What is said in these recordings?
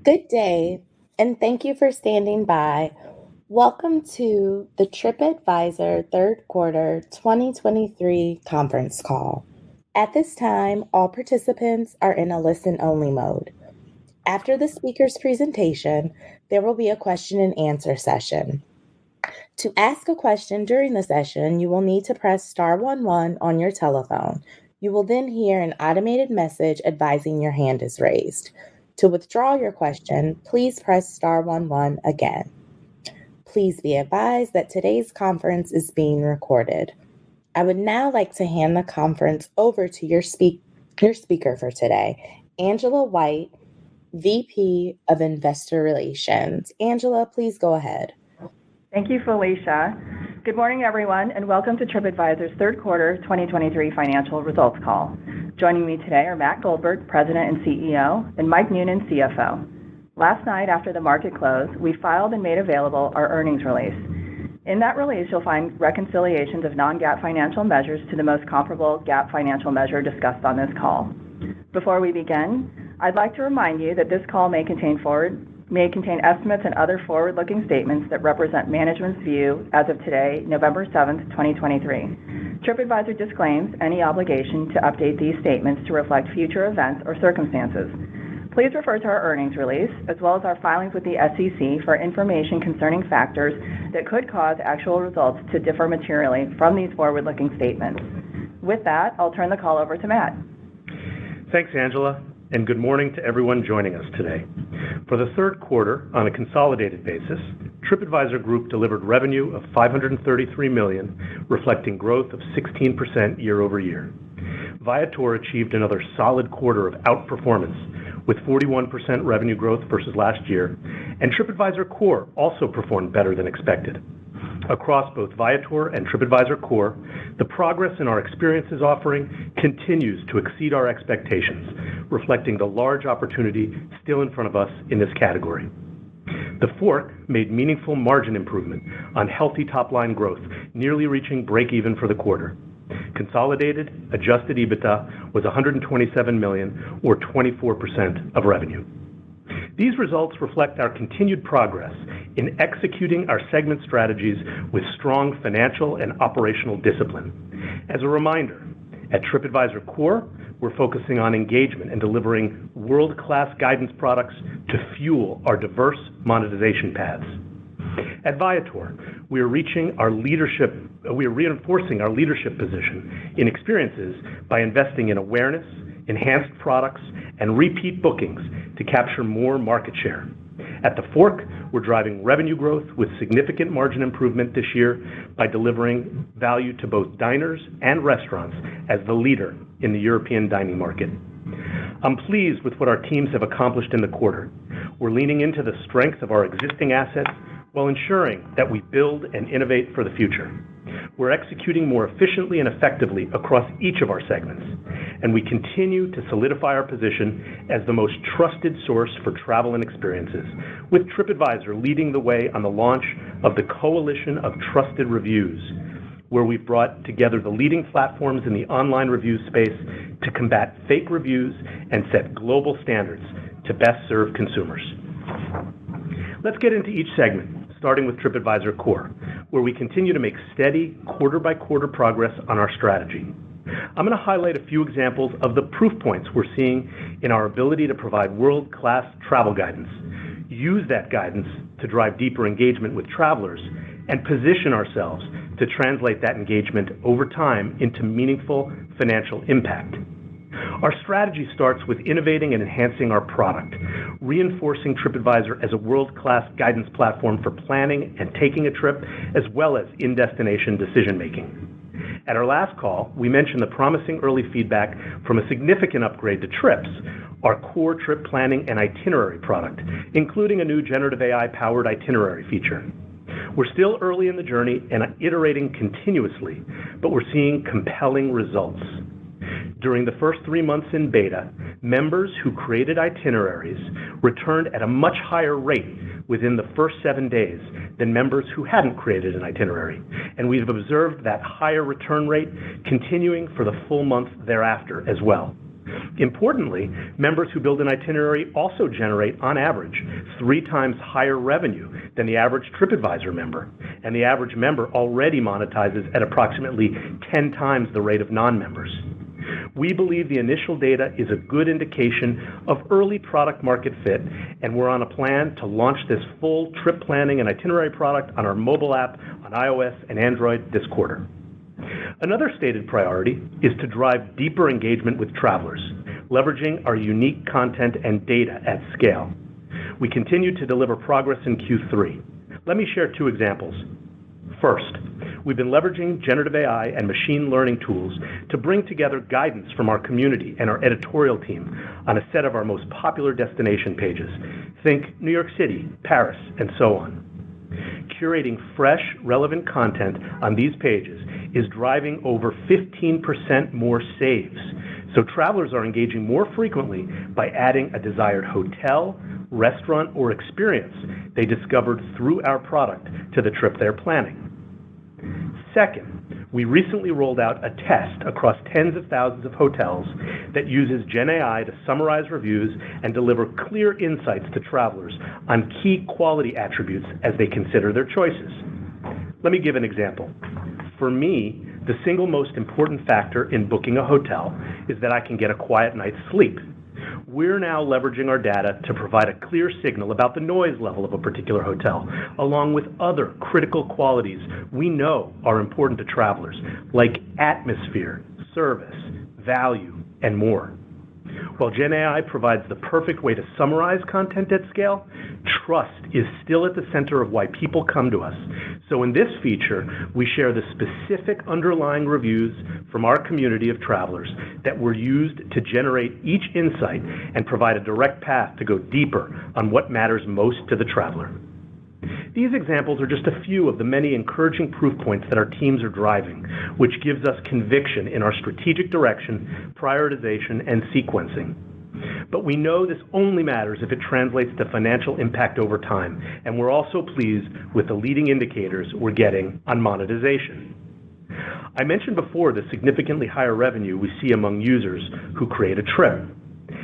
Good day, and thank you for standing by. Welcome to the TripAdvisor third quarter 2023 conference call. At this time, all participants are in a listen-only mode. After the speaker's presentation, there will be a question and answer session. To ask a question during the session, you will need to press star 11 on your telephone. You will then hear an automated message advising your hand is raised. To withdraw your question, please press star 11 again. Please be advised that today's conference is being recorded. I would now like to hand the conference over to your speaker for today, Angela White, VP of Investor Relations. Angela, please go ahead. Thank you, Felicia. Good morning, everyone, and welcome to TripAdvisor's third quarter 2023 financial results call. Joining me today are Matt Goldberg, President and CEO, and Mike Noonan, CFO. Last night, after the market closed, we filed and made available our earnings release. In that release, you'll find reconciliations of non-GAAP financial measures to the most comparable GAAP financial measure discussed on this call. Before we begin, I'd like to remind you that this call may contain estimates and other forward-looking statements that represent management's view as of today, November 7th, 2023. TripAdvisor disclaims any obligation to update these statements to reflect future events or circumstances. Please refer to our earnings release, as well as our filings with the SEC for information concerning factors that could cause actual results to differ materially from these forward-looking statements. With that, I'll turn the call over to Matt. Thanks, Angela, and good morning to everyone joining us today. For the third quarter, on a consolidated basis, TripAdvisor Group delivered revenue of $533 million, reflecting growth of 16% year over year. Viator achieved another solid quarter of outperformance, with 41% revenue growth versus last year, and TripAdvisor Core also performed better than expected. Across both Viator and TripAdvisor Core, the progress in our experiences offering continues to exceed our expectations, reflecting the large opportunity still in front of us in this category. TheFork made meaningful margin improvement on healthy top-line growth, nearly reaching break-even for the quarter. Consolidated adjusted EBITDA was $127 million, or 24% of revenue. These results reflect our continued progress in executing our segment strategies with strong financial and operational discipline. As a reminder, at TripAdvisor Core, we're focusing on engagement and delivering world-class guidance products to fuel our diverse monetization paths. At Viator, we are reinforcing our leadership position in experiences by investing in awareness, enhanced products, and repeat bookings to capture more market share. At TheFork, we're driving revenue growth with significant margin improvement this year by delivering value to both diners and restaurants as the leader in the European dining market. I'm pleased with what our teams have accomplished in the quarter. We're leaning into the strength of our existing assets while ensuring that we build and innovate for the future. We're executing more efficiently and effectively across each of our segments, and we continue to solidify our position as the most trusted source for travel and experiences, with TripAdvisor leading the way on the launch of the Coalition of Trusted Reviews, where we've brought together the leading platforms in the online review space to combat fake reviews and set global standards to best serve consumers. Let's get into each segment, starting with TripAdvisor Core, where we continue to make steady quarter-by-quarter progress on our strategy. I'm going to highlight a few examples of the proof points we're seeing in our ability to provide world-class travel guidance, use that guidance to drive deeper engagement with travelers, and position ourselves to translate that engagement over time into meaningful financial impact. Our strategy starts with innovating and enhancing our product, reinforcing TripAdvisor as a world-class guidance platform for planning and taking a trip, as well as in-destination decision-making. At our last call, we mentioned the promising early feedback from a significant upgrade to Trips, our core trip planning and itinerary product, including a new generative AI-powered itinerary feature. We're still early in the journey and iterating continuously, but we're seeing compelling results. During the first 3 months in beta, members who created itineraries returned at a much higher rate within the first 7 days than members who hadn't created an itinerary, and we've observed that higher return rate continuing for the full month thereafter as well. Importantly, members who build an itinerary also generate, on average, 3 times higher revenue than the average TripAdvisor member, and the average member already monetizes at approximately 10 times the rate of non-members. We believe the initial data is a good indication of early product market fit, and we're on a plan to launch this full trip planning and itinerary product on our mobile app on iOS and Android this quarter. Another stated priority is to drive deeper engagement with travelers, leveraging our unique content and data at scale. We continue to deliver progress in Q3. Let me share 2 examples. First, we've been leveraging generative AI and machine learning tools to bring together guidance from our community and our editorial team on a set of our most popular destination pages. Think New York City, Paris, and so on. Curating fresh, relevant content on these pages is driving over 15% more saves. So travelers are engaging more frequently by adding a desired hotel, restaurant, or experience they discovered through our product to the trip they're planning. Second, we recently rolled out a test across tens of thousands of hotels that uses Gen AI to summarize reviews and deliver clear insights to travelers on key quality attributes as they consider their choices. Let me give an example. For me, the single most important factor in booking a hotel is that I can get a quiet night's sleep. We're now leveraging our data to provide a clear signal about the noise level of a particular hotel, along with other critical qualities we know are important to travelers, like atmosphere, service, value, and more. While Gen AI provides the perfect way to summarize content at scale, trust is still at the center of why people come to us. So in this feature, we share the specific underlying reviews from our community of travelers that were used to generate each insight and provide a direct path to go deeper on what matters most to the traveler. These examples are just a few of the many encouraging proof points that our teams are driving, which gives us conviction in our strategic direction, prioritization, and sequencing. But we know this only matters if it translates to financial impact over time, and we're also pleased with the leading indicators we're getting on monetization. I mentioned before the significantly higher revenue we see among users who create a trip.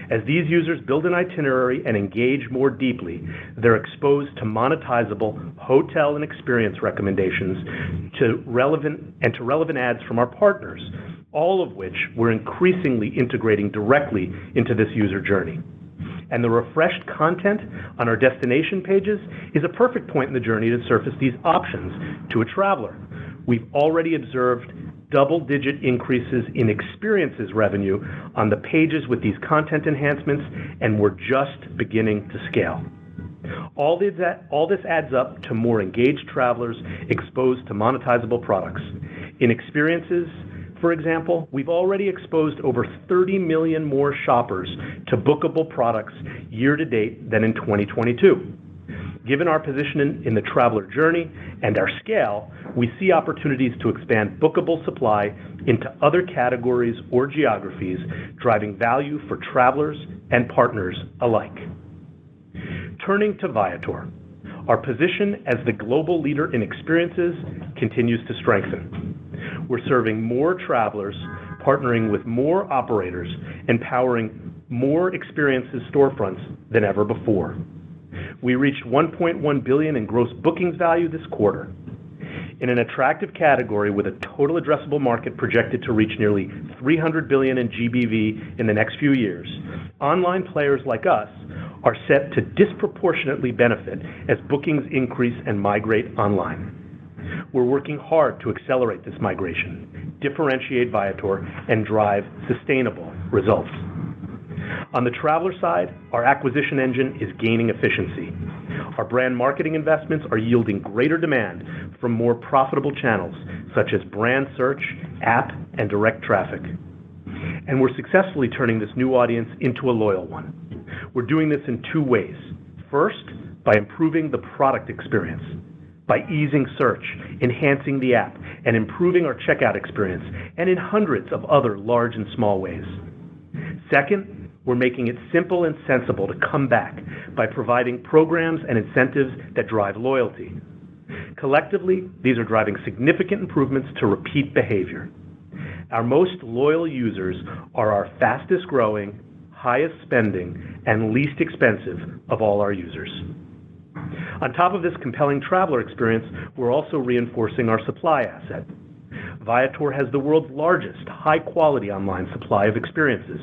As these users build an itinerary and engage more deeply, they're exposed to monetizable hotel and experience recommendations to relevant ads from our partners, all of which we're increasingly integrating directly into this user journey. And the refreshed content on our destination pages is a perfect point in the journey to surface these options to a traveler. We've already observed double-digit increases in experiences revenue on the pages with these content enhancements, and we're just beginning to scale. All this adds up to more engaged travelers exposed to monetizable products. In experiences, for example, we've already exposed over 30 million more shoppers to bookable products year to date than in 2022. Given our position in the traveler journey and our scale, we see opportunities to expand bookable supply into other categories or geographies, driving value for travelers and partners alike. Turning to Viator, our position as the global leader in experiences continues to strengthen. We're serving more travelers, partnering with more operators, and powering more experiences storefronts than ever before. We reached $1.1 billion in gross bookings value this quarter. In an attractive category with a total addressable market projected to reach nearly $300 billion in GBV in the next few years, online players like us are set to disproportionately benefit as bookings increase and migrate online. We're working hard to accelerate this migration, differentiate Viator, and drive sustainable results. On the traveler side, our acquisition engine is gaining efficiency. Our brand marketing investments are yielding greater demand from more profitable channels, such as brand search, app, and direct traffic. And we're successfully turning this new audience into a loyal one. We're doing this in 2 ways. First, by improving the product experience, by easing search, enhancing the app, and improving our checkout experience, and in hundreds of other large and small ways. Second, we're making it simple and sensible to come back by providing programs and incentives that drive loyalty. Collectively, these are driving significant improvements to repeat behavior. Our most loyal users are our fastest growing, highest spending, and least expensive of all our users. On top of this compelling traveler experience, we're also reinforcing our supply asset. Viator has the world's largest high-quality online supply of experiences,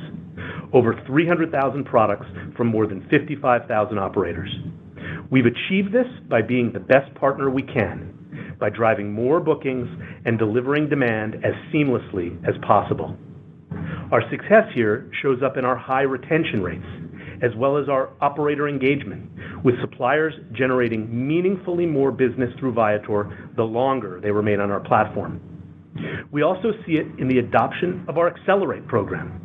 over 300,000 products from more than 55,000 operators. We've achieved this by being the best partner we can, by driving more bookings and delivering demand as seamlessly as possible. Our success here shows up in our high retention rates, as well as our operator engagement, with suppliers generating meaningfully more business through Viator the longer they remain on our platform. We also see it in the adoption of our Accelerate program.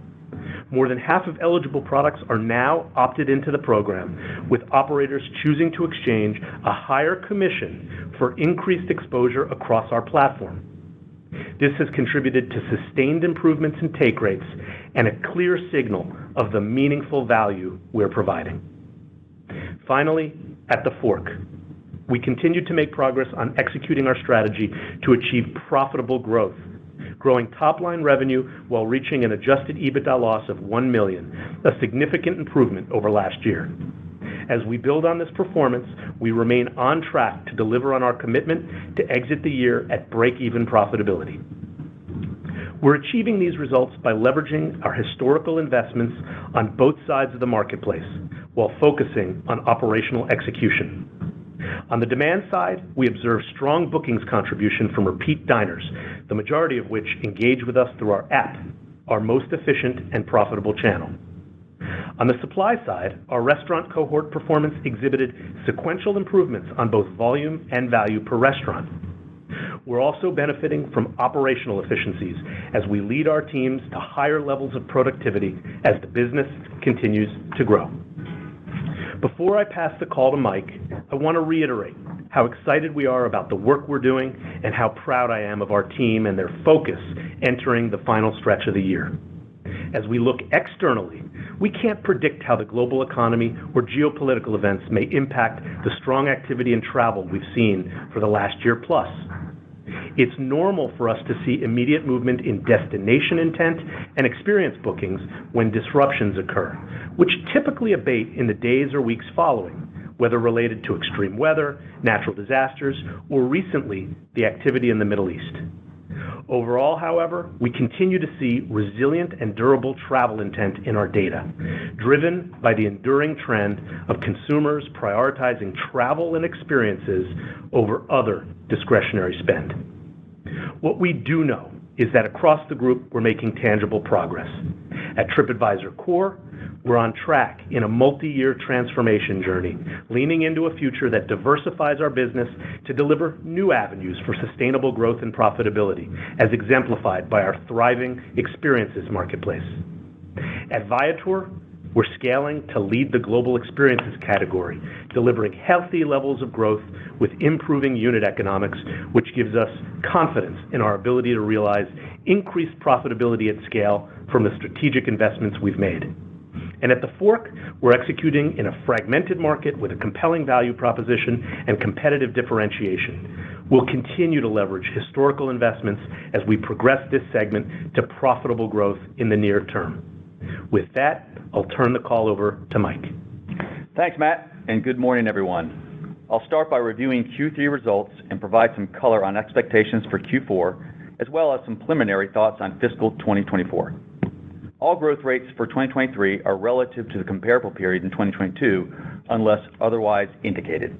More than half of eligible products are now opted into the program, with operators choosing to exchange a higher commission for increased exposure across our platform. This has contributed to sustained improvements in take rates and a clear signal of the meaningful value we're providing. Finally, at TheFork, we continue to make progress on executing our strategy to achieve profitable growth, growing top-line revenue while reaching an adjusted EBITDA loss of $1 million, a significant improvement over last year. As we build on this performance, we remain on track to deliver on our commitment to exit the year at break-even profitability. We're achieving these results by leveraging our historical investments on both sides of the marketplace while focusing on operational execution. On the demand side, we observe strong bookings contribution from repeat diners, the majority of which engage with us through our app, our most efficient and profitable channel. On the supply side, our restaurant cohort performance exhibited sequential improvements on both volume and value per restaurant. We're also benefiting from operational efficiencies as we lead our teams to higher levels of productivity as the business continues to grow. Before I pass the call to Mike, I want to reiterate how excited we are about the work we're doing and how proud I am of our team and their focus entering the final stretch of the year. As we look externally, we can't predict how the global economy or geopolitical events may impact the strong activity in travel we've seen for the last year plus. It's normal for us to see immediate movement in destination intent and experience bookings when disruptions occur, which typically abate in the days or weeks following, whether related to extreme weather, natural disasters, or recently, the activity in the Middle East. Overall, however, we continue to see resilient and durable travel intent in our data, driven by the enduring trend of consumers prioritizing travel and experiences over other discretionary spend. What we do know is that across the group, we're making tangible progress. At TripAdvisor Core, we're on track in a multi-year transformation journey, leaning into a future that diversifies our business to deliver new avenues for sustainable growth and profitability, as exemplified by our thriving experiences marketplace. At Viator, we're scaling to lead the global experiences category, delivering healthy levels of growth with improving unit economics, which gives us confidence in our ability to realize increased profitability at scale from the strategic investments we've made. And at TheFork, we're executing in a fragmented market with a compelling value proposition and competitive differentiation. We'll continue to leverage historical investments as we progress this segment to profitable growth in the near term. With that, I'll turn the call over to Mike. Thanks, Matt, and good morning, everyone. I'll start by reviewing Q3 results and provide some color on expectations for Q4, as well as some preliminary thoughts on fiscal 2024. All growth rates for 2023 are relative to the comparable period in 2022, unless otherwise indicated.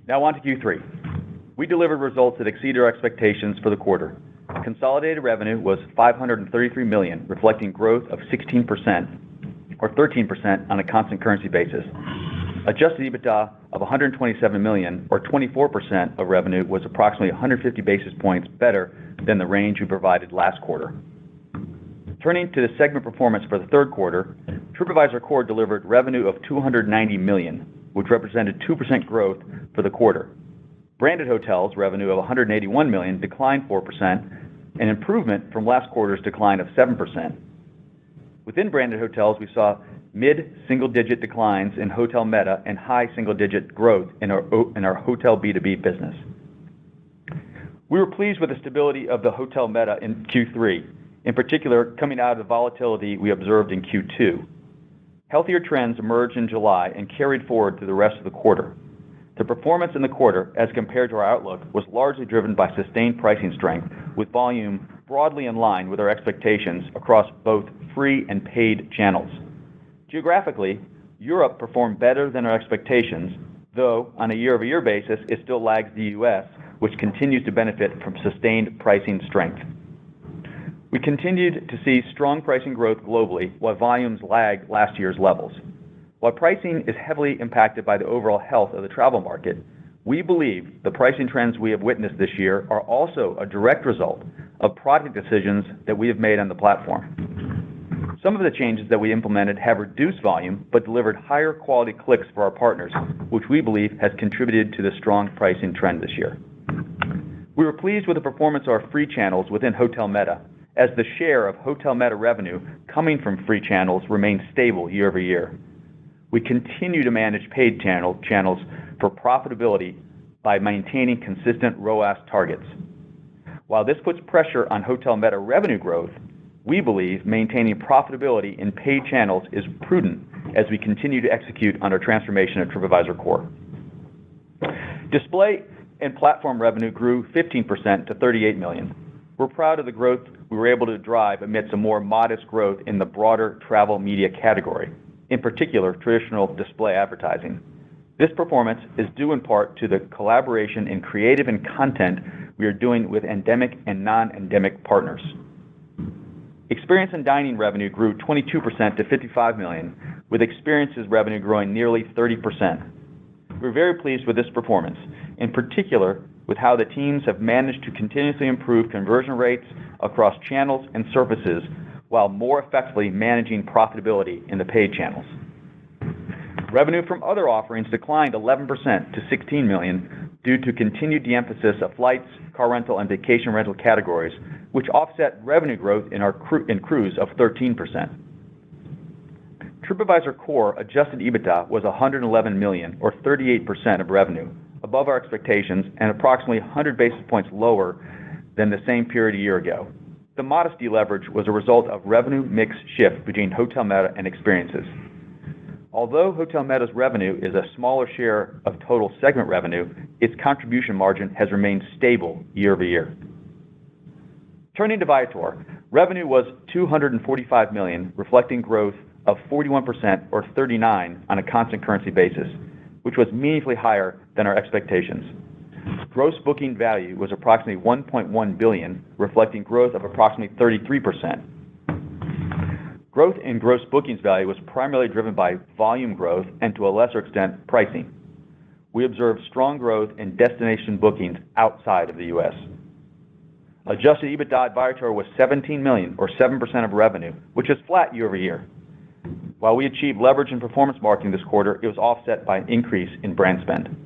Now on to Q3. We delivered results that exceeded our expectations for the quarter. Consolidated revenue was $533 million, reflecting growth of 16%, or 13% on a constant currency basis. Adjusted EBITDA of $127 million, or 24% of revenue, was approximately 150 basis points better than the range we provided last quarter. Turning to the segment performance for the third quarter, TripAdvisor Core delivered revenue of $290 million, which represented 2% growth for the quarter. Branded hotels revenue of $181 million declined 4%, an improvement from last quarter's decline of 7%. Within branded hotels, we saw mid-single-digit declines in hotel meta and high single-digit growth in our hotel B2B business. We were pleased with the stability of the hotel meta in Q3. in particular coming out of the volatility we observed in Q2. Healthier trends emerged in July and carried forward through the rest of the quarter. The performance in the quarter, as compared to our outlook, was largely driven by sustained pricing strength, with volume broadly in line with our expectations across both free and paid channels. Geographically, Europe performed better than our expectations, though on a year-over-year basis, it still lags the US, which continues to benefit from sustained pricing strength. We continued to see strong pricing growth globally, while volumes lagged last year's levels. While pricing is heavily impacted by the overall health of the travel market, we believe the pricing trends we have witnessed this year are also a direct result of product decisions that we have made on the platform. Some of the changes that we implemented have reduced volume, but delivered higher quality clicks for our partners, which we believe has contributed to the strong pricing trend this year. We were pleased with the performance of our free channels within Hotel Meta, as the share of Hotel Meta revenue coming from free channels remained stable year over year. We continue to manage paid channels for profitability by maintaining consistent ROAS targets. While this puts pressure on Hotel Meta revenue growth, we believe maintaining profitability in paid channels is prudent as we continue to execute on our transformation of TripAdvisor Core. Display and platform revenue grew 15% to $38 million. We're proud of the growth we were able to drive amidst a more modest growth in the broader travel media category, in particular traditional display advertising. This performance is due in part to the collaboration in creative and content we are doing with endemic and non-endemic partners. Experience and dining revenue grew 22% to $55 million, with experiences revenue growing nearly 30%. We're very pleased with this performance, in particular with how the teams have managed to continuously improve conversion rates across channels and surfaces while more effectively managing profitability in the paid channels. Revenue from other offerings declined 11% to $16 million due to continued de-emphasis of flights, car rental, and vacation rental categories, which offset revenue growth in cruise of 13%. TripAdvisor Core adjusted EBITDA was $111 million, or 38% of revenue, above our expectations and approximately 100 basis points lower than the same period a year ago. The modest deleverage was a result of revenue mix shift between Hotel Meta and experiences. Although Hotel Meta's revenue is a smaller share of total segment revenue, its contribution margin has remained stable year over year. Turning to Viator, revenue was $245 million, reflecting growth of 41% or 39% on a constant currency basis, which was meaningfully higher than our expectations. Gross booking value was approximately $1.1 billion, reflecting growth of approximately 33%. Growth in gross bookings value was primarily driven by volume growth and, to a lesser extent, pricing. We observed strong growth in destination bookings outside of the U.S. Adjusted EBITDA at Viator was $17 million, or 7% of revenue, which is flat year over year. While we achieved leverage in performance marketing this quarter, it was offset by an increase in brand spend.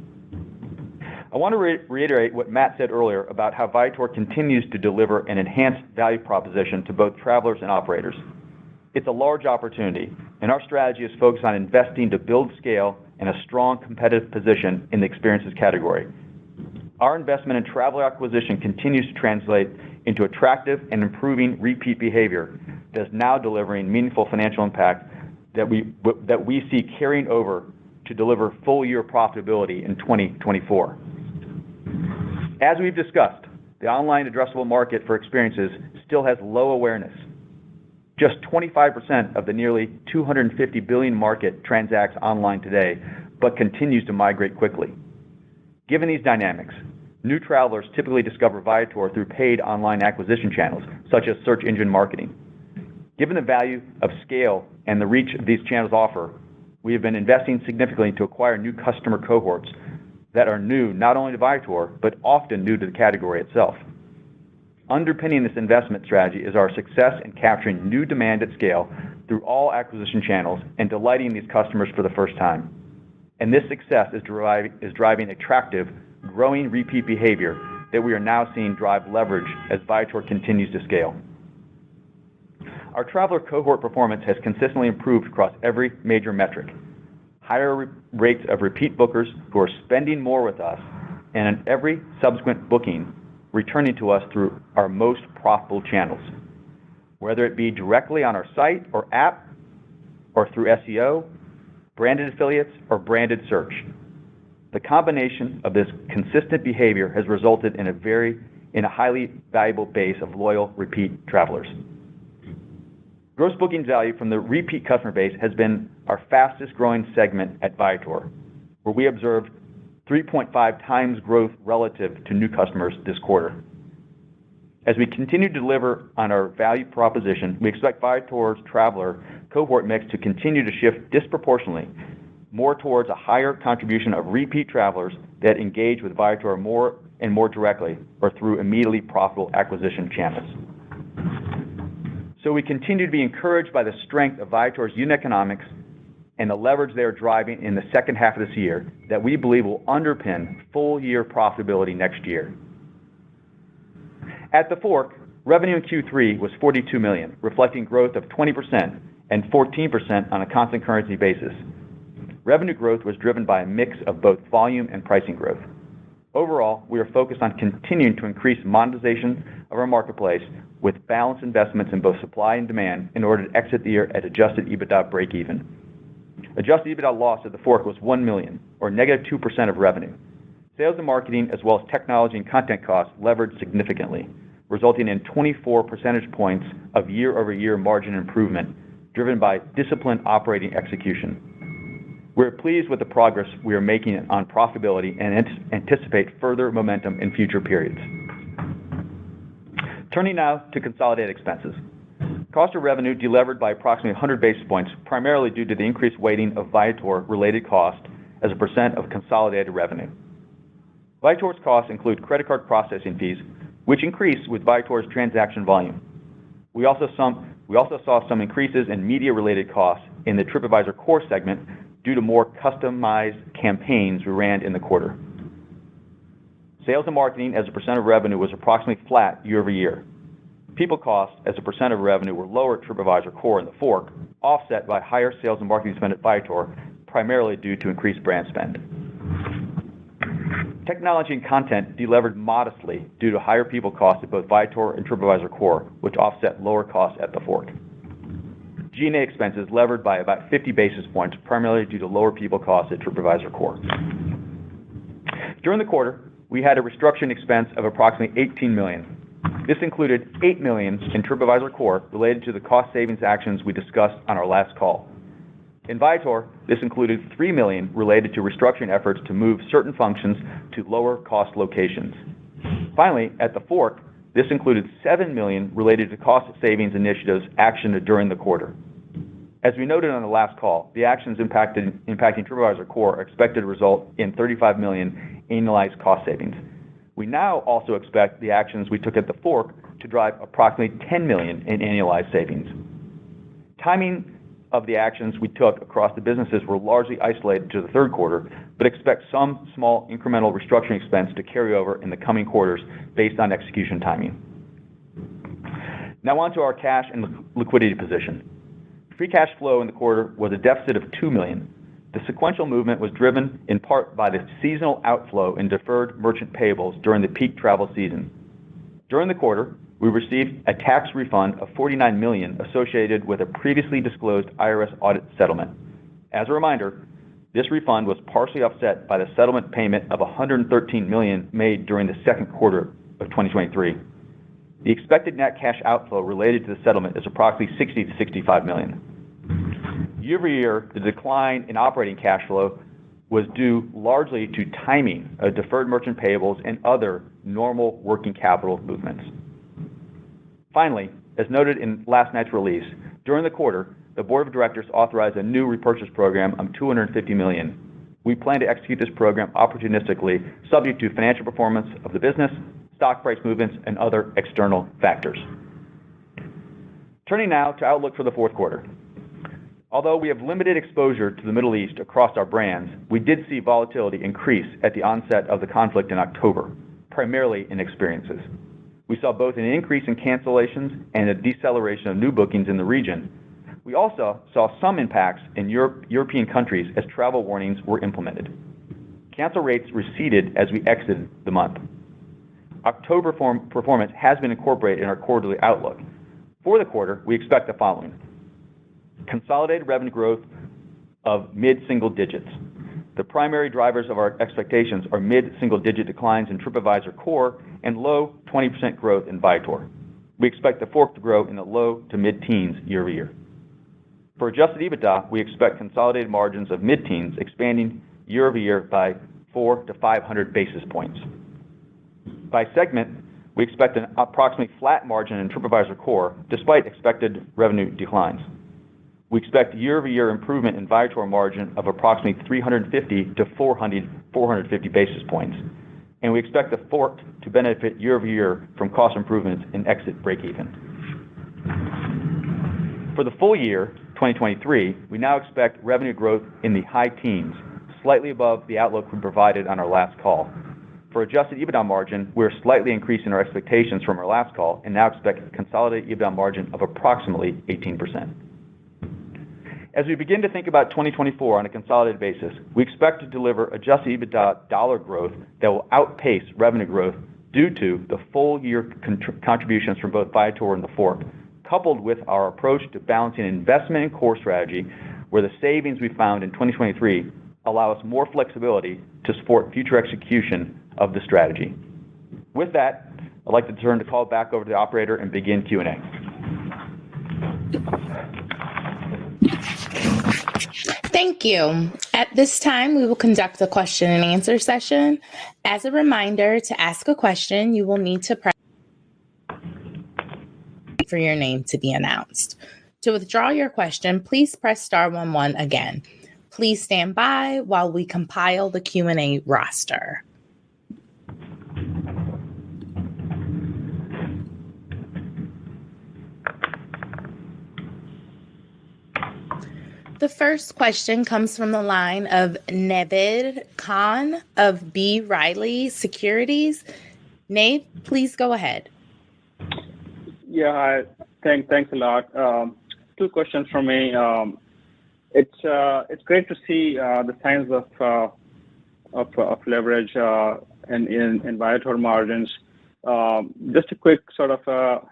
I want to reiterate what Matt said earlier about how Viator continues to deliver an enhanced value proposition to both travelers and operators. It's a large opportunity, and our strategy is focused on investing to build scale and a strong competitive position in the experiences category. Our investment in traveler acquisition continues to translate into attractive and improving repeat behavior that is now delivering meaningful financial impact that we see carrying over to deliver full-year profitability in 2024. As we've discussed, the online addressable market for experiences still has low awareness. Just 25% of the nearly $250 billion market transacts online today, but continues to migrate quickly. Given these dynamics, new travelers typically discover Viator through paid online acquisition channels, such as search engine marketing. Given the value of scale and the reach these channels offer, we have been investing significantly to acquire new customer cohorts that are new not only to Viator, but often new to the category itself. Underpinning this investment strategy is our success in capturing new demand at scale through all acquisition channels and delighting these customers for the first time. And this success is driving attractive, growing repeat behavior that we are now seeing drive leverage as Viator continues to scale. Our traveler cohort performance has consistently improved across every major metric. Higher rates of repeat bookers who are spending more with us, and in every subsequent booking, returning to us through our most profitable channels. whether it be directly on our site or app, or through SEO, branded affiliates, or branded search. The combination of this consistent behavior has resulted in a highly valuable base of loyal repeat travelers. Gross bookings value from the repeat customer base has been our fastest growing segment at Viator, where we observed 3.5 times growth relative to new customers this quarter. As we continue to deliver on our value proposition, we expect Viator's traveler cohort mix to continue to shift disproportionately more towards a higher contribution of repeat travelers that engage with Viator more and more directly or through immediately profitable acquisition channels. So we continue to be encouraged by the strength of Viator's unit economics and the leverage they are driving in the second half of this year that we believe will underpin full-year profitability next year. At TheFork, revenue in Q3 was $42 million, reflecting growth of 20% and 14% on a constant currency basis. Revenue growth was driven by a mix of both volume and pricing growth. Overall, we are focused on continuing to increase monetization of our marketplace with balanced investments in both supply and demand in order to exit the year at adjusted EBITDA break-even. Adjusted EBITDA loss at TheFork was $1 million, or negative 2% of revenue. Sales and marketing, as well as technology and content costs, leveraged significantly, resulting in 24 percentage points of year-over-year margin improvement, driven by disciplined operating execution. We're pleased with the progress we are making on profitability and anticipate further momentum in future periods. Turning now to consolidated expenses. Cost of revenue delevered by approximately 100 basis points, primarily due to the increased weighting of Viator-related cost as a percent of consolidated revenue. Viator's costs include credit card processing fees, which increased with Viator's transaction volume. We also saw some increases in media-related costs in the Tripadvisor Core segment due to more customized campaigns we ran in the quarter. Sales and marketing as a percent of revenue was approximately flat year over year. People costs as a percent of revenue were lower at Tripadvisor Core and TheFork, offset by higher sales and marketing spend at Viator, primarily due to increased brand spend. Technology and content delevered modestly due to higher people costs at both Viator and Tripadvisor Core, which offset lower costs at TheFork. G&A expenses levered by about 50 basis points, primarily due to lower people costs at Tripadvisor Core. During the quarter, we had a restructuring expense of approximately $18 million. This included $8 million in Tripadvisor Core related to the cost savings actions we discussed on our last call. In Viator, this included $3 million related to restructuring efforts to move certain functions to lower cost locations. Finally, at TheFork, this included $7 million related to cost savings initiatives actioned during the quarter. As we noted on the last call, the actions impacting Tripadvisor Core are expected to result in $35 million annualized cost savings. We now also expect the actions we took at TheFork to drive approximately $10 million in annualized savings. Timing of the actions we took across the businesses were largely isolated to the third quarter, but expect some small incremental restructuring expense to carry over in the coming quarters based on execution timing. Now on to our cash and liquidity position. Free cash flow in the quarter was a deficit of $2 million. The sequential movement was driven in part by the seasonal outflow in deferred merchant payables during the peak travel season. During the quarter, we received a tax refund of $49 million associated with a previously disclosed IRS audit settlement. As a reminder, this refund was partially offset by the settlement payment of $113 million made during the second quarter of 2023. The expected net cash outflow related to the settlement is approximately $60 to $65 million. Year over year, the decline in operating cash flow was due largely to timing of deferred merchant payables and other normal working capital movements. Finally, as noted in last night's release, during the quarter, the Board of Directors authorized a new repurchase program of $250 million. We plan to execute this program opportunistically, subject to financial performance of the business, stock price movements, and other external factors. Turning now to outlook for the fourth quarter. Although we have limited exposure to the Middle East across our brands, we did see volatility increase at the onset of the conflict in October, primarily in experiences. We saw both an increase in cancellations and a deceleration of new bookings in the region. We also saw some impacts in European countries as travel warnings were implemented. Cancel rates receded as we exited the month. October performance has been incorporated in our quarterly outlook. For the quarter, we expect the following. Consolidated revenue growth of mid-single digits. The primary drivers of our expectations are mid-single-digit declines in TripAdvisor Core and low 20% growth in Viator. We expect TheFork to grow in the low to mid-teens year-over-year. For adjusted EBITDA, we expect consolidated margins of mid-teens, expanding year-over-year by 400 to 500 basis points. By segment, we expect an approximately flat margin in TripAdvisor Core despite expected revenue declines. We expect year-over-year improvement in Viator margin of approximately 350 to 450 basis points. And we expect TheFork to benefit year-over-year from cost improvements and exit break-even. For the full year 2023, we now expect revenue growth in the high teens, slightly above the outlook we provided on our last call. For adjusted EBITDA margin, we're slightly increasing our expectations from our last call and now expect consolidated EBITDA margin of approximately 18%. As we begin to think about 2024 on a consolidated basis, we expect to deliver adjusted EBITDA dollar growth that will outpace revenue growth due to the full year contributions from both Viator and TheFork, coupled with our approach to balancing investment and core strategy, where the savings we found in 2023 allow us more flexibility to support future execution of the strategy. With that, I'd like to turn the call back over to the operator and begin Q&A. Thank you. At this time, we will conduct a question and answer session. As a reminder, to ask a question, you will need to press for your name to be announced. To withdraw your question, please press *11 again. Please stand by while we compile the Q&A roster. The first question comes from the line of Naved Khan of B. Riley Securities. Nate, please go ahead. Yeah, thanks a lot. Two questions from me. It's great to see the signs of leverage in Viator margins. Just a quick sort of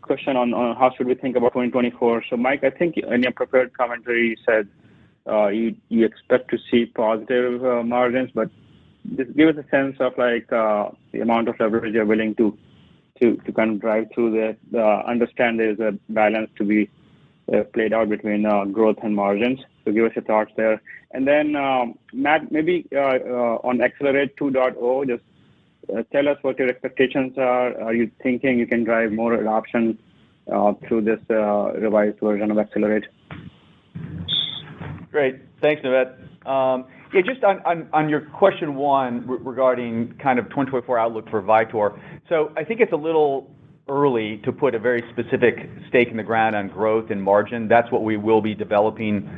question on how should we think about 2024. So, Mike, I think in your prepared commentary you said you expect to see positive margins, but just give us a sense of like the amount of leverage you're willing to kind of drive through the understand there's a balance to be played out between growth and margins. So give us your thoughts there. And then, Matt, maybe on Accelerate 2.0, just tell us what your expectations are. Are you thinking you can drive more adoption through this revised version of Accelerate? Great. Thanks, Naved. Yeah, just on your question one regarding kind of 2024 outlook for Viator. So I think it's a little early to put a very specific stake in the ground on growth and margin. That's what we will be developing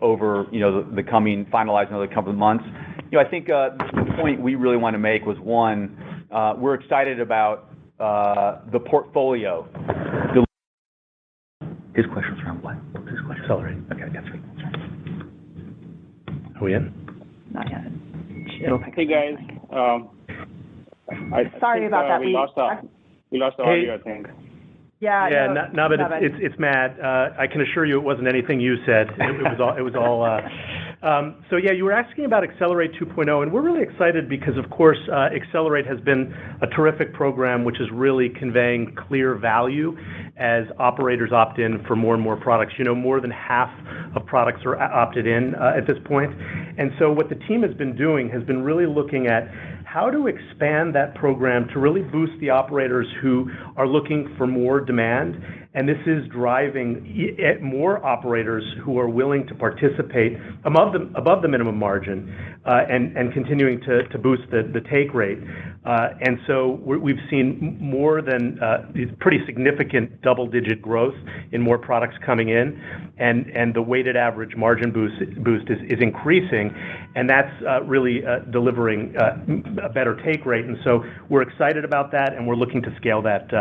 over the coming finalizing over the couple of months. I think the point we really want to make was one, we're excited about the portfolio. His question's around what? His question. Accelerate. Okay, that's right. Are we in? Not yet. It'll take Hey guys, Sorry about that. We lost the audio, I think. Yeah. No, but it's Matt. I can assure you it wasn't anything you said. It was all. So yeah, you were asking about Accelerate 2.0, and we're really excited because, of course, Accelerate has been a terrific program which is really conveying clear value as operators opt in for more and more products. More than half of products are opted in at this point. And so what the team has been doing has been really looking at how to expand that program to really boost the operators who are looking for more demand. And this is driving more operators who are willing to participate above the minimum margin and continuing to boost the take rate. And so we've seen more than pretty significant double-digit growth in more products coming in, and the weighted average margin boost is increasing, and that's really delivering a better take rate. And so we're excited about that, and we're looking to scale that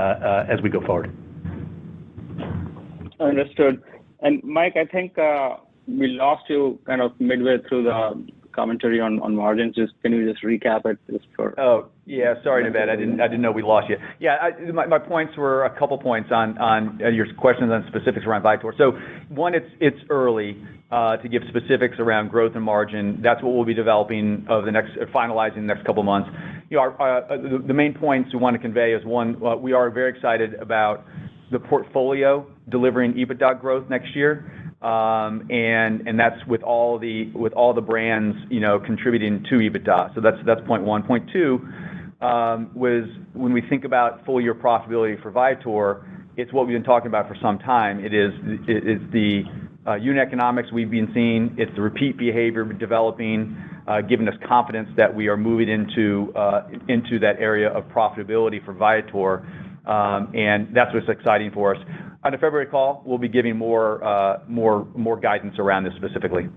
as we go forward. Understood. And Mike, I think we lost you kind of midway through the commentary on margins. Can you just recap it just for? Oh, yeah. Sorry, Naved. I didn't know we lost you. Yeah, my points were a couple points on your questions on specifics around Viator. So one, it's early to give specifics around growth and margin. That's what we'll be developing finalizing the next couple of months. The main points we want to convey is one, we are very excited about the portfolio delivering EBITDA growth next year. And that's with all the brands, contributing to EBITDA. So that's point one. Point two was when we think about full year profitability for Viator, it's what we've been talking about for some time. It's the unit economics we've been seeing. It's the repeat behavior developing, giving us confidence that we are moving into that area of profitability for Viator. And that's what's exciting for us. On the February call, we'll be giving more guidance around this specifically.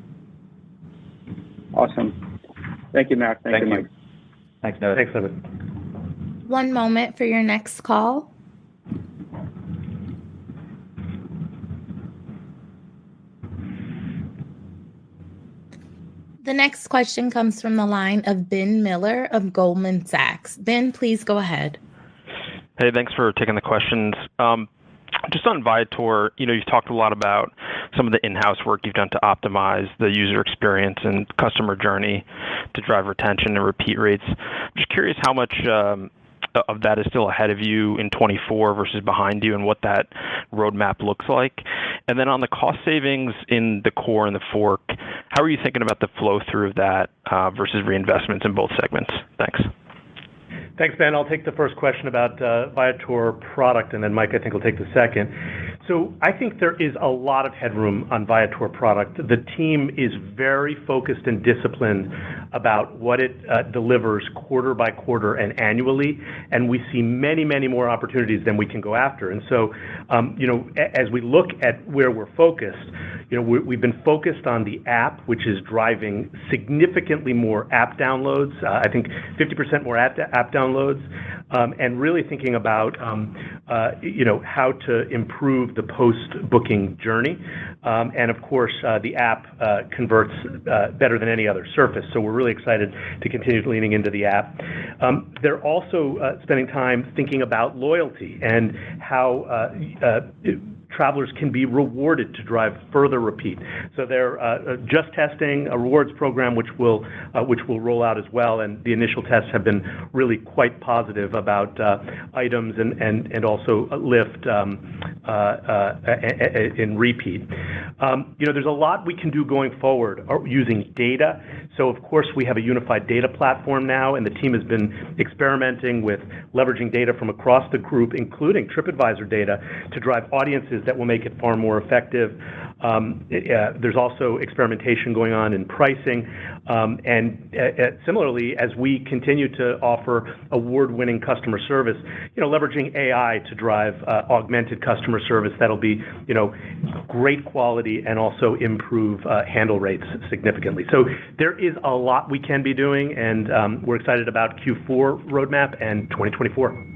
Awesome. Thank you, Matt. Thank you, Mike. Thanks, Naved. Thanks, Naved. One moment for your next call. The next question comes from the line of Ben Miller of Goldman Sachs. Ben, please go ahead. Hey, thanks for taking the questions. Just on Viator, you've talked a lot about some of the in-house work you've done to optimize the user experience and customer journey to drive retention and repeat rates. I'm just curious how much of that is still ahead of you in 24 versus behind you and what that roadmap looks like. And then on the cost savings in the core and the fork, how are you thinking about the flow through of that versus reinvestments in both segments? Thanks. Thanks, Ben. I'll take the first question about Viator product, and then Mike, I think, will take the second. So I think there is a lot of headroom on Viator product. The team is very focused and disciplined about what it delivers quarter by quarter and annually, and we see many, many more opportunities than we can go after. And so, as we look at where we're focused, we've been focused on the app, which is driving significantly more app downloads. I think 50% more app downloads, and really thinking about how to improve the post-booking journey. And of course, the app converts better than any other surface. So we're really excited to continue leaning into the app. They're also spending time thinking about loyalty and how travelers can be rewarded to drive further repeat. So they're just testing a rewards program, which will roll out as well. And the initial tests have been really quite positive about items and also lift in repeat. There's a lot we can do going forward using data. So of course we have a unified data platform now, and the team has been experimenting with leveraging data from across the group, including TripAdvisor data, to drive audiences that will make it far more effective. There's also experimentation going on in pricing. And similarly, as we continue to offer award-winning customer service, leveraging AI to drive augmented customer service, that'll be, great quality and also improve handle rates significantly. So there is a lot we can be doing, and we're excited about Q4 roadmap and 2024.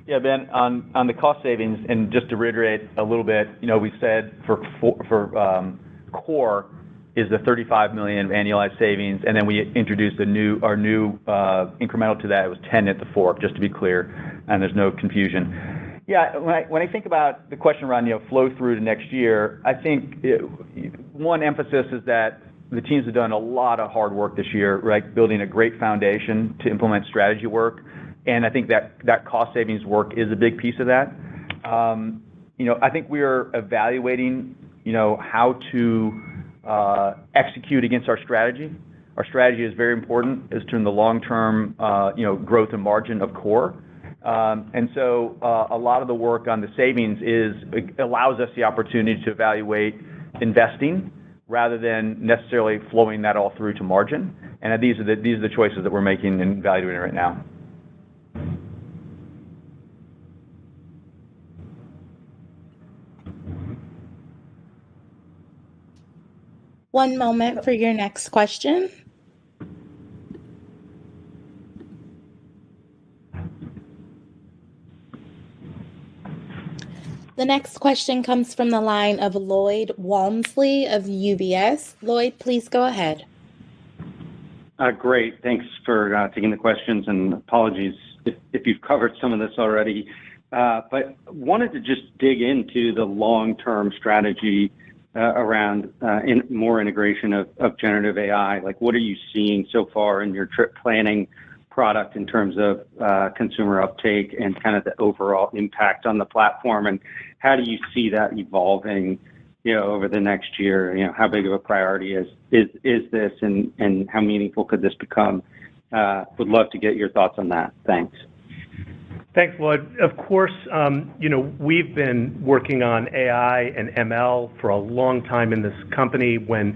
Yeah, Ben, on the cost savings, and just to reiterate a little bit, we said for core is the $35 million annualized savings, and then we introduced our new incremental to that. It was 10 at TheFork, just to be clear, and there's no confusion. Yeah, when I think about the question around flow through to next year, I think one emphasis is that the teams have done a lot of hard work this year, right? Building a great foundation to implement strategy work. And I think that cost savings work is a big piece of that. I think we are evaluating, how to execute against our strategy. Our strategy is very important, is to turn the long-term, growth and margin of core. And so a lot of the work on the savings allows us the opportunity to evaluate investing rather than necessarily flowing that all through to margin. And these are the choices that we're making and evaluating right now. One moment for your next question. The next question comes from the line of Lloyd Walmsley of UBS. Lloyd, please go ahead. Great. Thanks for taking the questions, and apologies if you've covered some of this already. But wanted to just dig into the long-term strategy around more integration of generative AI. Like, what are you seeing so far in your trip planning product in terms of consumer uptake and kind of the overall impact on the platform? And how do you see that evolving, over the next year? How big of a priority is this, and how meaningful could this become? Would love to get your thoughts on that. Thanks. Thanks, Lloyd. Of course, we've been working on AI and ML for a long time in this company. When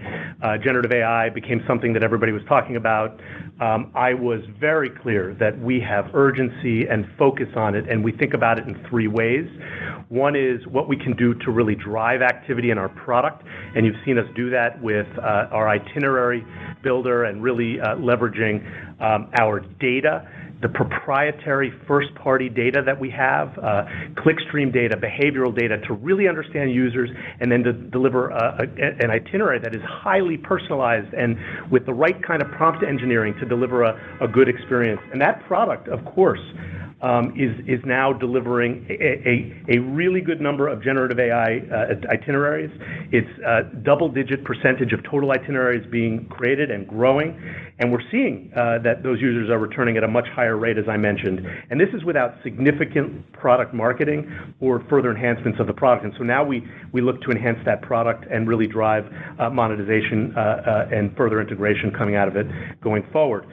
generative AI became something that everybody was talking about, I was very clear that we have urgency and focus on it, and we think about it in three ways. One is what we can do to really drive activity in our product, and you've seen us do that with our itinerary builder and really leveraging our data, the proprietary first-party data that we have, clickstream data, behavioral data, to really understand users and then to deliver an itinerary that is highly personalized and with the right kind of prompt engineering to deliver a good experience. And that product, of course, is now delivering a really good number of generative AI itineraries. It's a double-digit percentage of total itineraries being created and growing, and we're seeing that those users are returning at a much higher rate, as I mentioned. And this is without significant product marketing or further enhancements of the product. And so now we look to enhance that product and really drive monetization and further integration coming out of it going forward.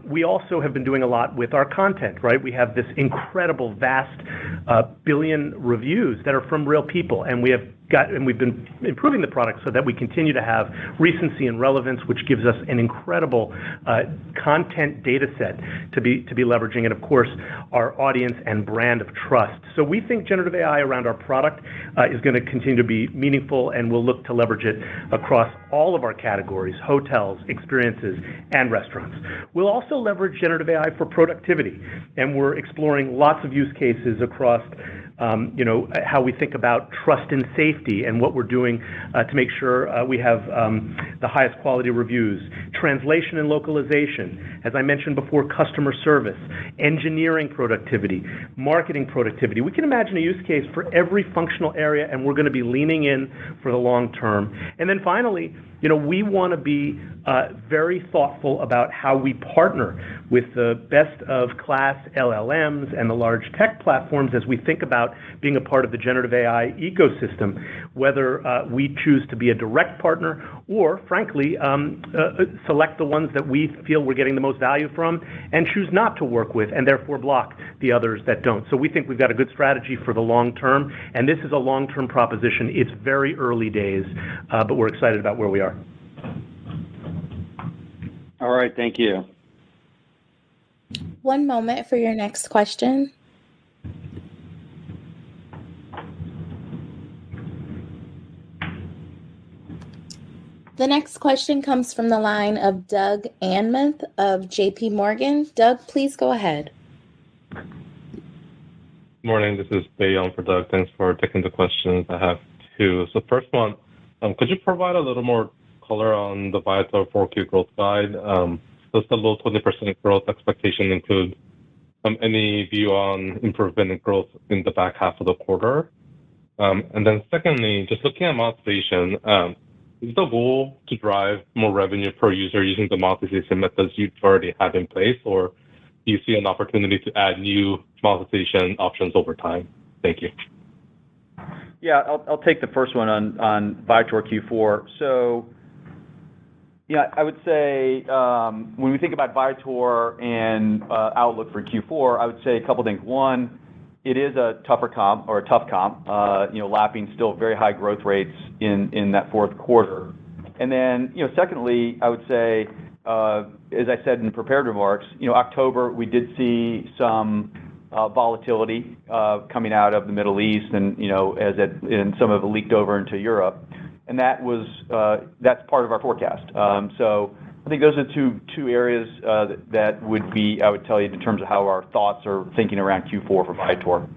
We also have been doing a lot with our content, right? We have this incredible, vast billion reviews that are from real people, and we've been improving the product so that we continue to have recency and relevance, which gives us an incredible content data set to be leveraging, and of course, our audience and brand of trust. So we think generative AI around our product is going to continue to be meaningful, and we'll look to leverage it across all of our categories: hotels, experiences, and restaurants. We'll also leverage generative AI for productivity, and we're exploring lots of use cases across how we think about trust and safety and what we're doing to make sure we have the highest quality reviews, translation and localization, as I mentioned before, customer service, engineering productivity, marketing productivity. We can imagine a use case for every functional area, and we're going to be leaning in for the long term. And then finally, we want to be very thoughtful about how we partner with the best of class LLMs and the large tech platforms as we think about being a part of the generative AI ecosystem, whether we choose to be a direct partner or, frankly, select the ones that we feel we're getting the most value from and choose not to work with and therefore block the others that don't. So we think we've got a good strategy for the long term, and this is a long-term proposition. It's very early days, but we're excited about where we are. All right, thank you. One moment for your next question. The next question comes from the line of Doug Anmuth of JP Morgan. Doug, please go ahead. Good morning. This is Bayon for Doug. Thanks for taking the questions. I have two. So first one, could you provide a little more color on the Viator 4Q growth guide? Does the low 20% growth expectation include any view on improvement in growth in the back half of the quarter? And then secondly, just looking at monetization, is the goal to drive more revenue per user using the monetization methods you already have in place, or do you see an opportunity to add new monetization options over time? Thank you. Yeah, I'll take the first one on Viator Q4. So, yeah, I would say when we think about Viator and outlook for Q4, I would say a couple things. One, it is a tough comp, lapping still very high growth rates in that fourth quarter. And then, secondly, I would say, as I said in the prepared remarks, October we did see some volatility coming out of the Middle East, and and some of it leaked over into Europe, and that's part of our forecast. So I think those are two areas that would be, I would tell you, in terms of how our thoughts are thinking around Q4 for Viator.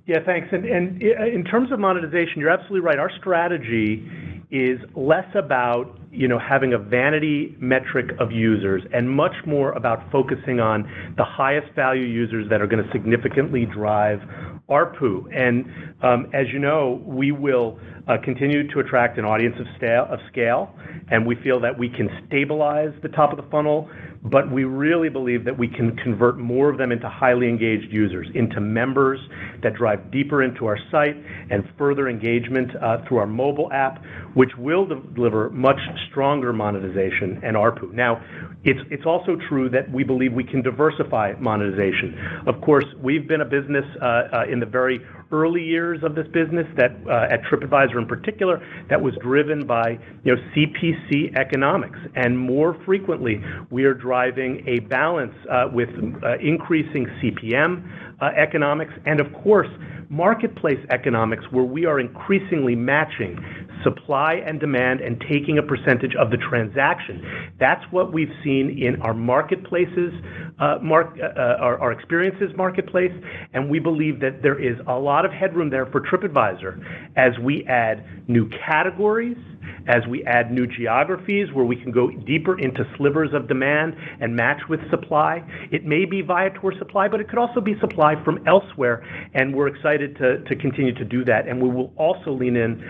Yeah, thanks. And in terms of monetization, you're absolutely right. Our strategy is less about, having a vanity metric of users and much more about focusing on the highest value users that are going to significantly drive ARPU. And as you know, we will continue to attract an audience of scale, and we feel that we can stabilize the top of the funnel, but we really believe that we can convert more of them into highly engaged users, into members that drive deeper into our site and further engagement through our mobile app, which will deliver much stronger monetization and ARPU. Now, it's also true that we believe we can diversify monetization. Of course, we've been a business in the very early years of this business that at TripAdvisor in particular, that was driven by CPC economics, and more frequently we are driving a balance with increasing CPM economics, and of course marketplace economics, where we are increasingly matching supply and demand and taking a percentage of the transaction. That's what we've seen in our marketplaces, our experiences marketplace, and we believe that there is a lot of headroom there for TripAdvisor as we add new categories, as we add new geographies where we can go deeper into slivers of demand and match with supply. It may be Viator supply, but it could also be supply from elsewhere, and we're excited to continue to do that. And we will also lean in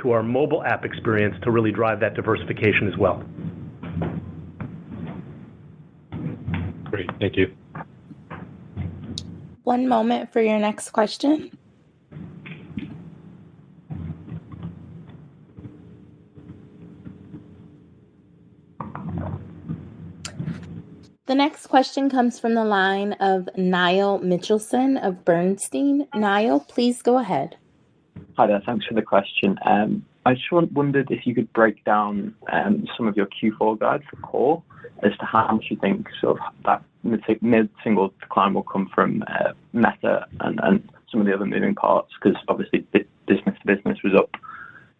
to our mobile app experience to really drive that diversification as well. Great, thank you. One moment for your next question. The next question comes from the line of Niall Mitchelson of Bernstein. Niall, please go ahead. Hi there, thanks for the question. I just wondered if you could break down some of your Q4 guide for core as to how much you think sort of that mid-single decline will come from Meta and some of the other moving parts, because obviously business to business was up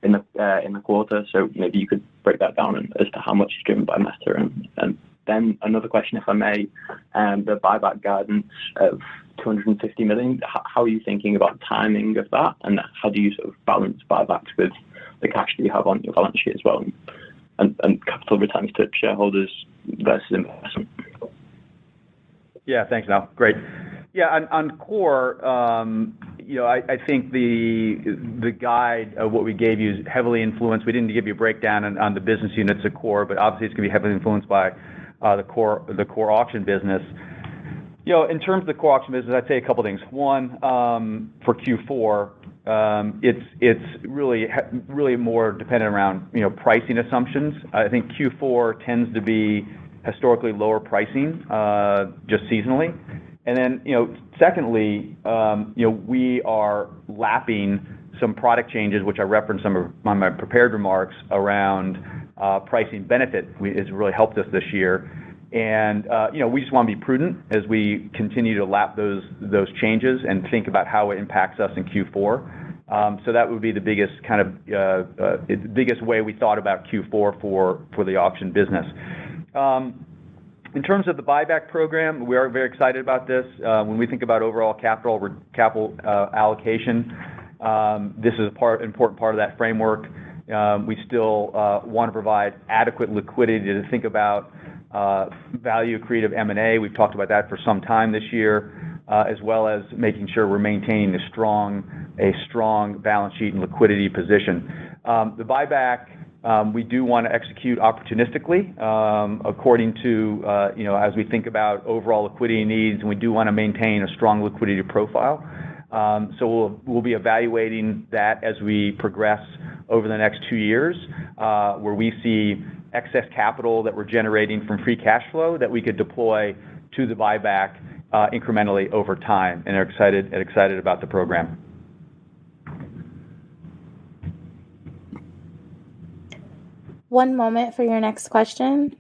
in the quarter, so maybe you could break that down as to how much is driven by Meta. And then another question, if I may, the buyback guidance of $250 million, how are you thinking about timing of that, and how do you sort of balance buybacks with the cash that you have on your balance sheet as well, and capital returns to shareholders versus investment? Yeah, thanks, Al. Great. Yeah, on core, I think the guide of what we gave you is heavily influenced. We didn't give you a breakdown on the business units of core, but obviously it's going to be heavily influenced by the core auction business. In terms of the core auction business, I'd say a couple things. One, for Q4, it's really more dependent around pricing assumptions. I think Q4 tends to be historically lower pricing, just seasonally. And then secondly, we are lapping some product changes, which I referenced on my prepared remarks around pricing benefit. It's really helped us this year. And we just want to be prudent as we continue to lap those changes and think about how it impacts us in Q4. So that would be the biggest biggest way we thought about Q4 for the auction business. In terms of the buyback program, we are very excited about this. When we think about overall capital allocation, this is important part of that framework. We still want to provide adequate liquidity to think about value accretive M&A. We've talked about that for some time this year, as well as making sure we're maintaining a strong balance sheet and liquidity position. The buyback, we do want to execute opportunistically, according to as we think about overall liquidity needs, and we do want to maintain a strong liquidity profile. So we'll be evaluating that as we progress over the next 2 years, where we see excess capital that we're generating from free cash flow that we could deploy to the buyback incrementally over time, and are excited about the program. One moment for your next question.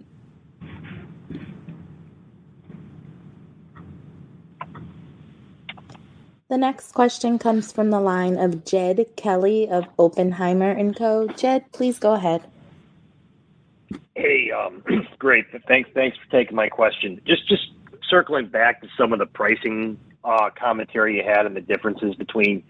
The next question comes from the line of Jed Kelly of Oppenheimer & Co. Jed, please go ahead. Hey, great. Thanks for taking my question. Just circling back to some of the pricing commentary you had and the differences between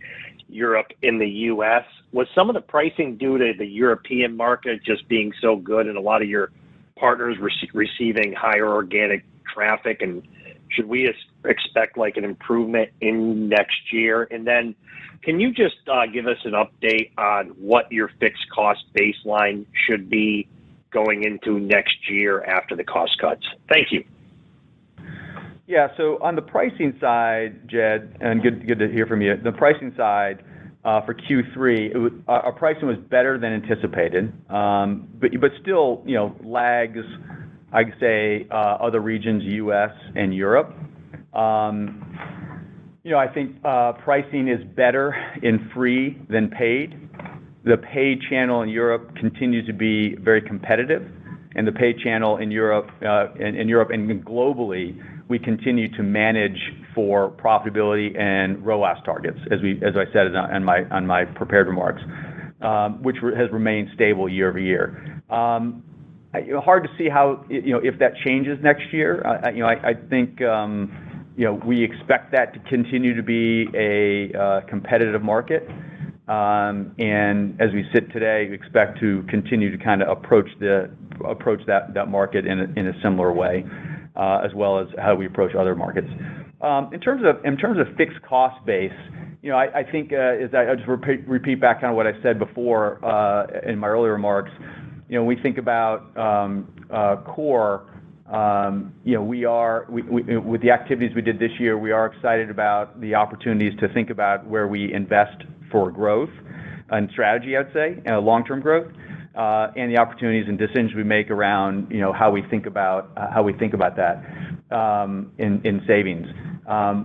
Europe in the U.S. Was some of the pricing due to the European market just being so good and a lot of your partners receiving higher organic traffic? And should we expect like an improvement in next year? And then can you just give us an update on what your fixed cost baseline should be going into next year after the cost cuts? Thank you. Yeah, so on the pricing side, Jed, and good to hear from you. The pricing side for Q3, our pricing was better than anticipated, but still, lags, I'd say, other regions, U.S. and Europe. I think pricing is better in free than paid. The paid channel in Europe continues to be very competitive, and the paid channel in Europe, and globally, we continue to manage for profitability and ROAS targets, as I said on my prepared remarks, which has remained stable year over year. Hard to see how if that changes next year. I think we expect that to continue to be a competitive market, and as we sit today, we expect to continue to kind of approach that market in a similar way, as well as how we approach other markets. In terms of fixed cost base, I think I just repeat back kind of what I said before in my earlier remarks. We think about core. With the activities we did this year, we are excited about the opportunities to think about where we invest for growth and strategy, I'd say, long-term growth, and the opportunities and decisions we make around how we think about that in savings.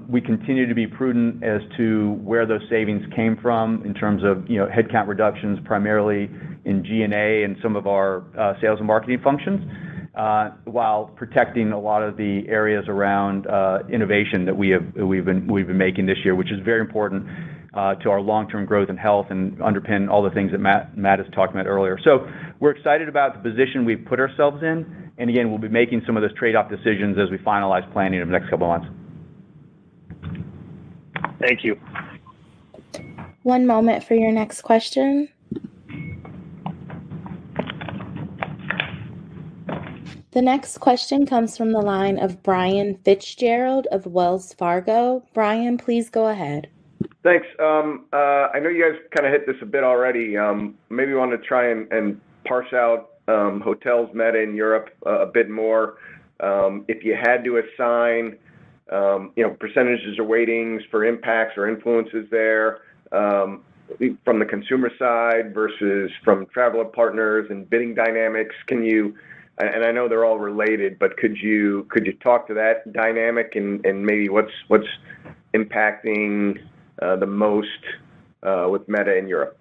We continue to be prudent as to where those savings came from in terms of headcount reductions, primarily in G&A and some of our sales and marketing functions, while protecting a lot of the areas around innovation that we've been making this year, which is very important to our long-term growth and health and underpin all the things that Matt has talked about earlier. So we're excited about the position we've put ourselves in, and again, we'll be making some of those trade-off decisions as we finalize planning in the next couple of months. Thank you. One moment for your next question. The next question comes from the line of Brian Fitzgerald of Wells Fargo. Brian, please go ahead. Thanks. I know you guys kind of hit this a bit already. Maybe you want to try and parse out hotels meta in Europe a bit more. If you had to assign, percentages or weightings for impacts or influences there from the consumer side versus from traveler partners and bidding dynamics, can you? And I know they're all related, but could you talk to that dynamic and maybe what's impacting the most with meta in Europe?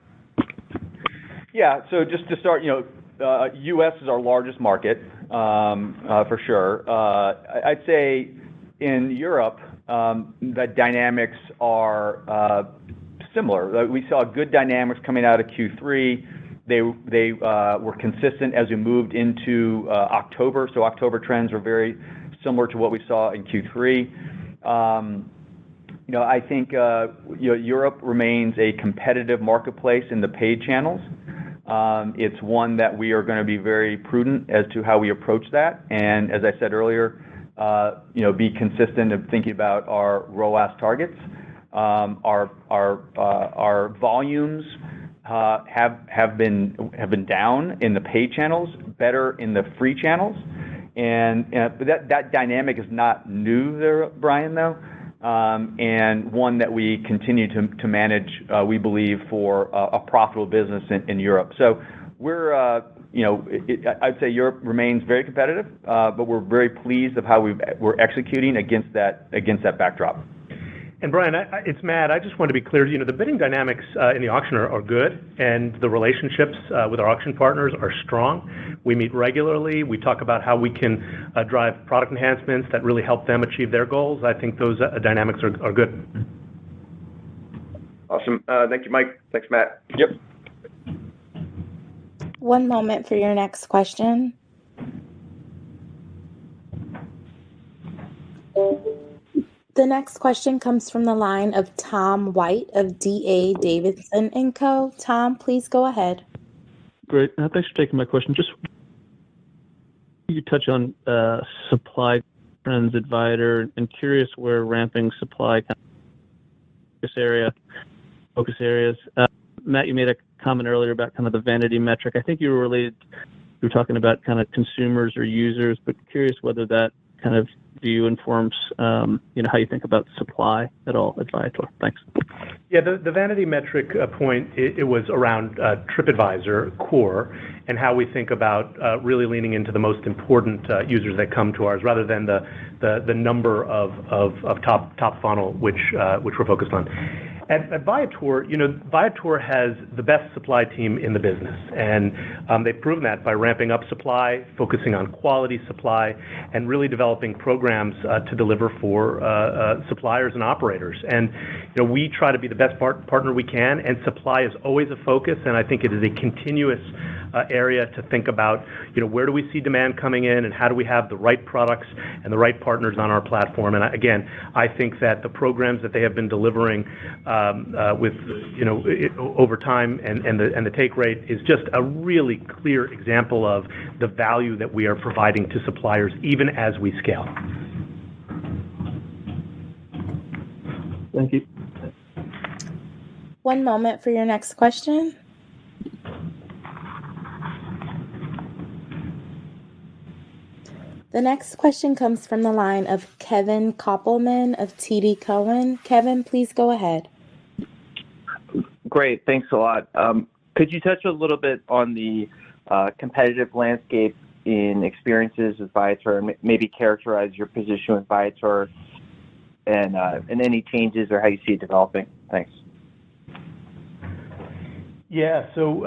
Yeah, so just to start, U.S. is our largest market for sure. I'd say in Europe, the dynamics are similar. We saw good dynamics coming out of Q3. They were consistent as we moved into October. So October trends were very similar to what we saw in Q3. I think Europe remains a competitive marketplace in the paid channels. It's one that we are going to be very prudent as to how we approach that, and as I said earlier, be consistent in thinking about our ROAS targets. Our volumes have been down in the paid channels, better in the free channels, and that dynamic is not new there, Brian, though, and one that we continue to manage, we believe, for a profitable business in Europe. So we're, I'd say Europe remains very competitive, but we're very pleased of how we're executing against that backdrop. And Brian, it's Matt. I just want to be clear. The bidding dynamics in the auction are good, and the relationships with our auction partners are strong. We meet regularly. We talk about how we can drive product enhancements that really help them achieve their goals. I think those dynamics are good. Awesome. Thank you, Mike. Thanks, Matt. Yep. One moment for your next question. The next question comes from the line of Tom White of D.A. Davidson & Co. Tom, please go ahead. Great. Thanks for taking my question. Just you touch on supply trends at Viator, and curious where ramping supply focus areas. Matt, you made a comment earlier about kind of the vanity metric. I think you were talking about kind of consumers or users, but curious whether that kind of view informs how you think about supply at all at Viator. Thanks. Yeah, the vanity metric point, it was around Tripadvisor Core and how we think about really leaning into the most important users that come to ours rather than the number of top funnel which we're focused on. At Viator, Viator has the best supply team in the business, and they've proven that by ramping up supply, focusing on quality supply, and really developing programs to deliver for suppliers and operators. And we try to be the best partner we can, and supply is always a focus, and I think it is a continuous area to think about, where do we see demand coming in and how do we have the right products and the right partners on our platform. And again, I think that the programs that they have been delivering with over time and the take rate is just a really clear example of the value that we are providing to suppliers even as we scale. Thank you. One moment for your next question. The next question comes from the line of Kevin Koppelman of TD Cowen. Kevin, please go ahead. Great, thanks a lot. Could you touch a little bit on the competitive landscape in experiences with Viator and maybe characterize your position with Viator and any changes or how you see it developing? Thanks. Yeah, so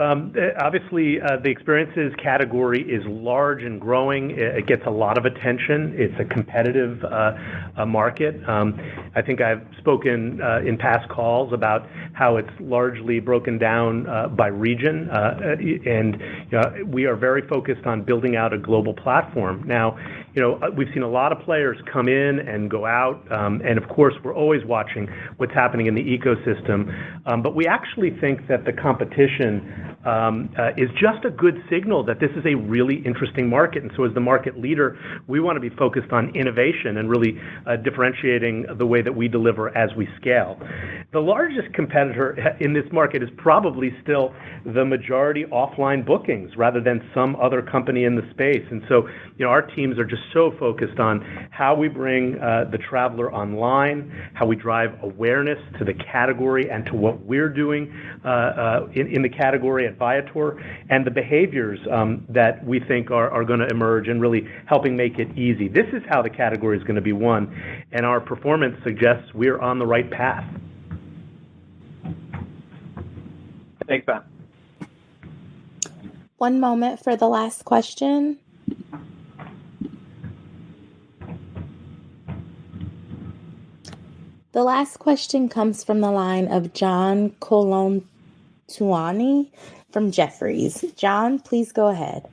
obviously the experiences category is large and growing. It gets a lot of attention. It's a competitive market. I think I've spoken in past calls about how it's largely broken down by region, and we are very focused on building out a global platform. Now, we've seen a lot of players come in and go out, and of course, we're always watching what's happening in the ecosystem. But we actually think that the competition is just a good signal that this is a really interesting market. And so as the market leader, we want to be focused on innovation and really differentiating the way that we deliver as we scale. The largest competitor in this market is probably still the majority offline bookings rather than some other company in the space. And so, our teams are just so focused on how we bring the traveler online, how we drive awareness to the category and to what we're doing in the category at Viator, and the behaviors that we think are going to emerge and really helping make it easy. This is how the category is going to be won, and our performance suggests we're on the right path. Thanks, Matt. One moment for the last question. The last question comes from the line of John Colantuoni from Jefferies. John, please go ahead.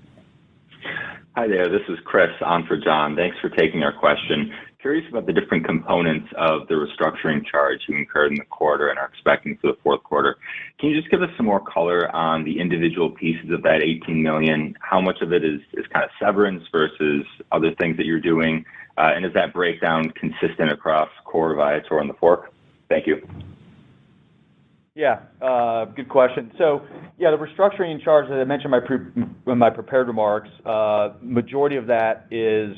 Hi there, this is Chris on for John. Thanks for taking our question. Curious about the different components of the restructuring charge you incurred in the quarter and are expecting for the fourth quarter. Can you just give us some more color on the individual pieces of that $18 million? How much of it is kind of severance versus other things that you're doing? And is that breakdown consistent across Core, Viator, and TheFork? Thank you. Yeah, good question. So, the restructuring charge that I mentioned in my prepared remarks, majority of that is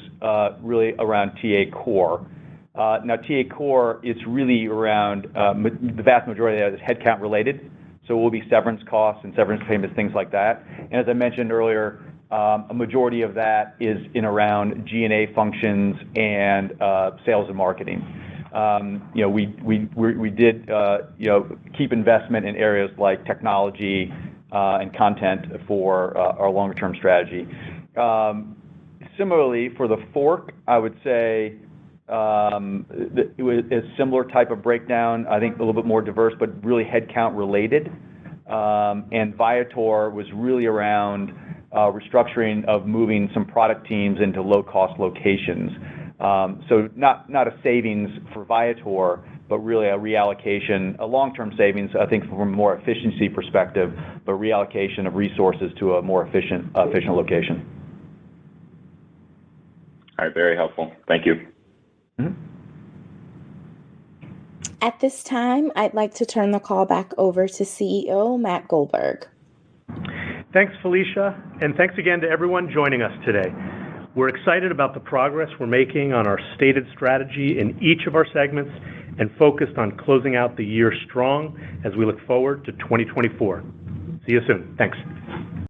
really around TA Core. Now, TA Core is really around, the vast majority of that is headcount related, so it will be severance costs and severance payments, things like that. And as I mentioned earlier, a majority of that is in around G&A functions and sales and marketing. We did keep investment in areas like technology and content for our longer term strategy. Similarly, for TheFork, I would say it was a similar type of breakdown. I think a little bit more diverse, but really headcount related. And Viator was really around restructuring of moving some product teams into low-cost locations. So not a savings for Viator, but really a reallocation, a long-term savings, I think, from a more efficiency perspective, but reallocation of resources to a more efficient location. All right, very helpful. Thank you. Mm-hmm. At this time, I'd like to turn the call back over to CEO Matt Goldberg. Thanks, Felicia, and thanks again to everyone joining us today. We're excited about the progress we're making on our stated strategy in each of our segments and focused on closing out the year strong as we look forward to 2024. See you soon. Thanks.